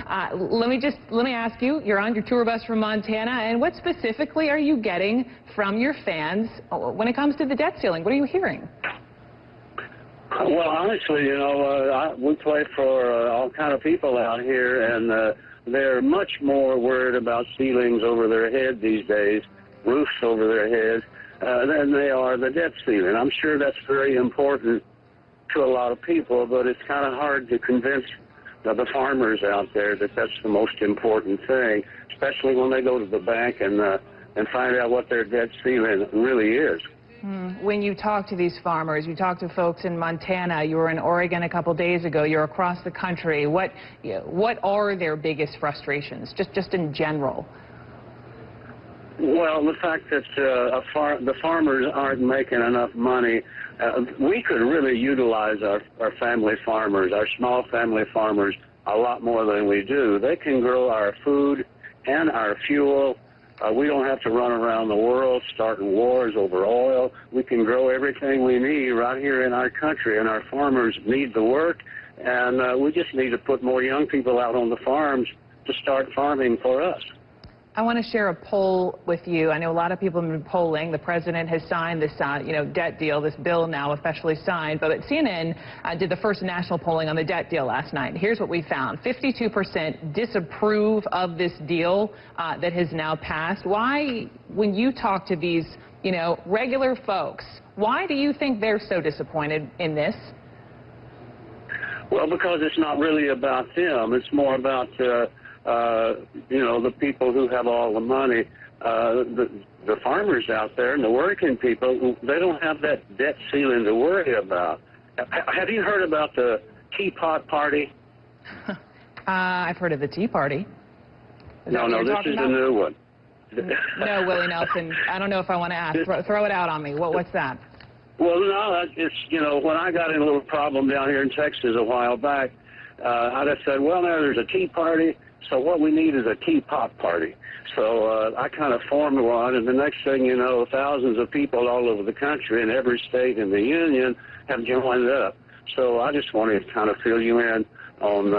Let me ask you, you're on your tour bus from Montana, and what specifically are you getting from your fans when it comes to the debt ceiling? What are you hearing? Well, honestly, we play for all kind of people out here, and they're much more worried about ceilings over their head these days, roofs over their heads, than they are the debt ceiling. I'm sure that's very important to a lot of people, but it's kind of hard to convince the farmers out there that that's the most important thing, especially when they go to the bank and find out what their debt ceiling really is. When you talk to these farmers, you talk to folks in Montana, you were in Oregon a couple days ago, you're across the country, what are their biggest frustrations, just in general? Well, the fact that the farmers aren't making enough money. We could really utilize our family farmers, our small family farmers, a lot more than we do. They can grow our food and our fuel. We don't have to run around the world starting wars over oil. We can grow everything we need right here in our country, and our farmers need the work, and we just need to put more young people out on the farms to start farming for us. I want to share a poll with you. I know a lot of people have been polling. The president has signed this, debt deal, this bill now officially signed. But CNN did the first national polling on the debt deal last night. Here's what we found. 52% disapprove of this deal that has now passed. Why, when you talk to these, regular folks, why do you think they're so disappointed in this? Well, because it's not really about them. It's more about the people who have all the money, the farmers out there and the working people, they don't have that debt ceiling to worry about. Have you heard about the Teapot Party? I've heard of the Tea Party. No, this is a new one. No, Willie Nelson, I don't know if I want to ask. Throw it out on me. What's that? Well, no, it's, when I got in a little problem down here in Texas a while back, I just said, well, now there's a Tea Party. So what we need is a teapot party. So I kind of formed one, and the next thing you know, thousands of people all over the country in every state in the union have joined up. So I just wanted to kind of fill you in on